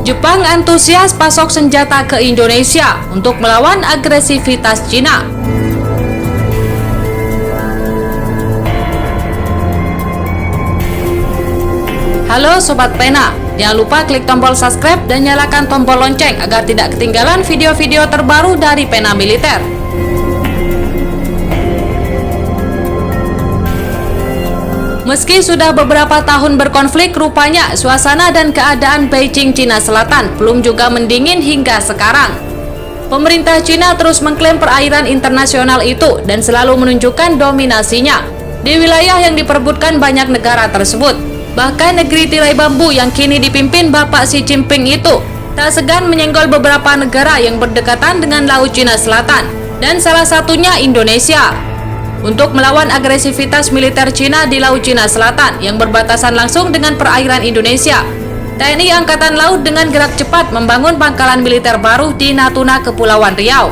Jepang antusias pasok senjata ke Indonesia untuk melawan agresivitas Cina. Halo Sobat Pena, jangan lupa klik tombol subscribe dan nyalakan tombol lonceng agar tidak ketinggalan video-video terbaru dari Pena Militer. Meski sudah beberapa tahun berkonflik, rupanya suasana dan keadaan Beijing, Cina Selatan belum juga mendingin hingga sekarang. Pemerintah Cina terus mengklaim perairan internasional itu dan selalu menunjukkan dominasinya di wilayah yang diperebutkan banyak negara tersebut. Bahkan negeri tirai bambu yang kini dipimpin Bapak Xi Jinping itu tak segan menyenggol beberapa negara yang berdekatan dengan Laut Cina Selatan dan salah satunya Indonesia. Untuk melawan agresivitas militer Cina di Laut Cina Selatan yang berbatasan langsung dengan perairan Indonesia, TNI Angkatan Laut dengan gerak cepat membangun pangkalan militer baru di Natuna, Kepulauan Riau.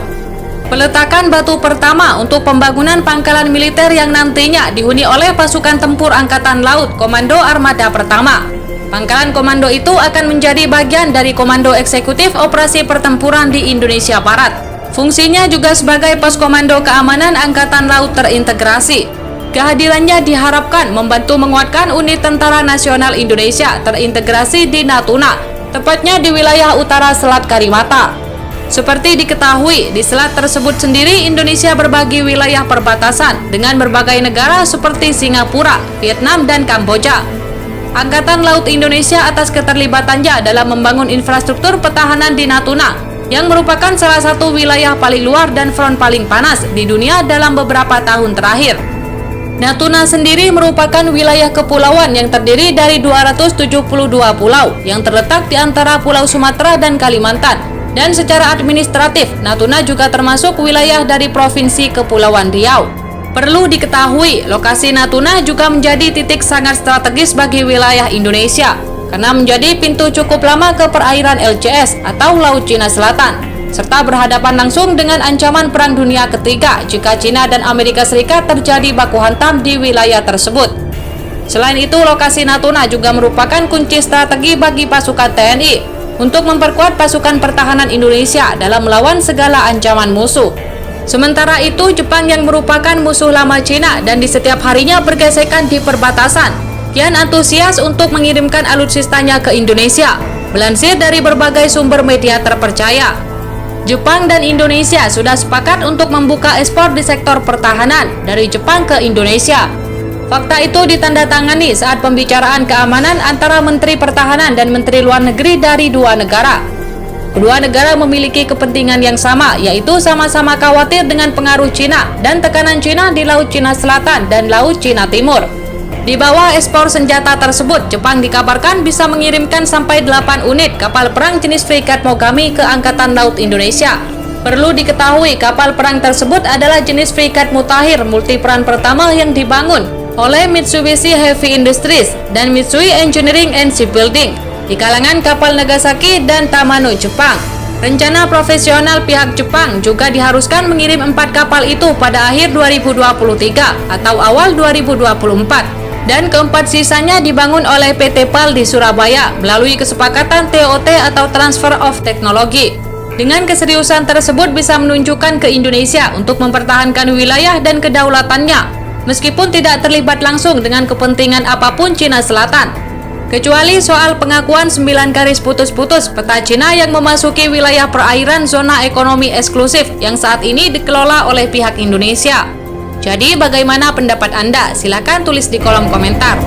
Peletakan batu pertama untuk pembangunan pangkalan militer yang nantinya dihuni oleh pasukan tempur Angkatan Laut Komando Armada Pertama. Pangkalan komando itu akan menjadi bagian dari Komando Eksekutif Operasi Pertempuran di Indonesia Barat. Fungsinya juga sebagai pos komando keamanan Angkatan Laut terintegrasi. Kehadirannya diharapkan membantu menguatkan unit Tentara Nasional Indonesia terintegrasi di Natuna, tepatnya di wilayah utara Selat Karimata. Seperti diketahui, di selat tersebut sendiri Indonesia berbagi wilayah perbatasan dengan berbagai negara seperti Singapura, Vietnam, dan Kamboja. Angkatan Laut Indonesia atas keterlibatannya dalam membangun infrastruktur pertahanan di Natuna, yang merupakan salah satu wilayah paling luar dan front paling panas di dunia dalam beberapa tahun terakhir. Natuna sendiri merupakan wilayah kepulauan yang terdiri dari 272 pulau yang terletak di antara Pulau Sumatera dan Kalimantan. Dan secara administratif, Natuna juga termasuk wilayah dari Provinsi Kepulauan Riau. Perlu diketahui, lokasi Natuna juga menjadi titik sangat strategis bagi wilayah Indonesia, karena menjadi pintu cukup lama ke perairan LCS atau Laut Cina Selatan, serta berhadapan langsung dengan ancaman Perang Dunia Ketiga jika Cina dan Amerika Serikat terjadi baku hantam di wilayah tersebut. Selain itu, lokasi Natuna juga merupakan kunci strategi bagi pasukan TNI untuk memperkuat pasukan pertahanan Indonesia dalam melawan segala ancaman musuh. Sementara itu, Jepang yang merupakan musuh lama Cina dan di setiap harinya bergesekan di perbatasan, kian antusias untuk mengirimkan alutsistanya ke Indonesia. Melansir dari berbagai sumber media terpercaya, Jepang dan Indonesia sudah sepakat untuk membuka ekspor di sektor pertahanan dari Jepang ke Indonesia. Fakta itu ditandatangani saat pembicaraan keamanan antara Menteri Pertahanan dan Menteri Luar Negeri dari dua negara. Kedua negara memiliki kepentingan yang sama, yaitu sama-sama khawatir dengan pengaruh Cina dan tekanan Cina di Laut Cina Selatan dan Laut Cina Timur. Di bawah ekspor senjata tersebut, Jepang dikabarkan bisa mengirimkan sampai 8 unit kapal perang jenis Frigate Mogami ke Angkatan Laut Indonesia. Perlu diketahui, kapal perang tersebut adalah jenis Frigate Mutakhir multiperan pertama yang dibangun oleh Mitsubishi Heavy Industries dan Mitsui Engineering and Shipbuilding di kalangan kapal Nagasaki dan Tamano, Jepang. Rencana profesional pihak Jepang juga diharuskan mengirim 4 kapal itu pada akhir 2023 atau awal 2024. Dan keempat sisanya dibangun oleh PT PAL di Surabaya melalui kesepakatan TOT atau Transfer of Technology. Dengan keseriusan tersebut bisa menunjukkan ke Indonesia untuk mempertahankan wilayah dan kedaulatannya, meskipun tidak terlibat langsung dengan kepentingan apapun Cina Selatan. Kecuali soal pengakuan 9 garis putus-putus peta Cina yang memasuki wilayah perairan zona ekonomi eksklusif yang saat ini dikelola oleh pihak Indonesia. Jadi bagaimana pendapat Anda? Silakan tulis di kolom komentar.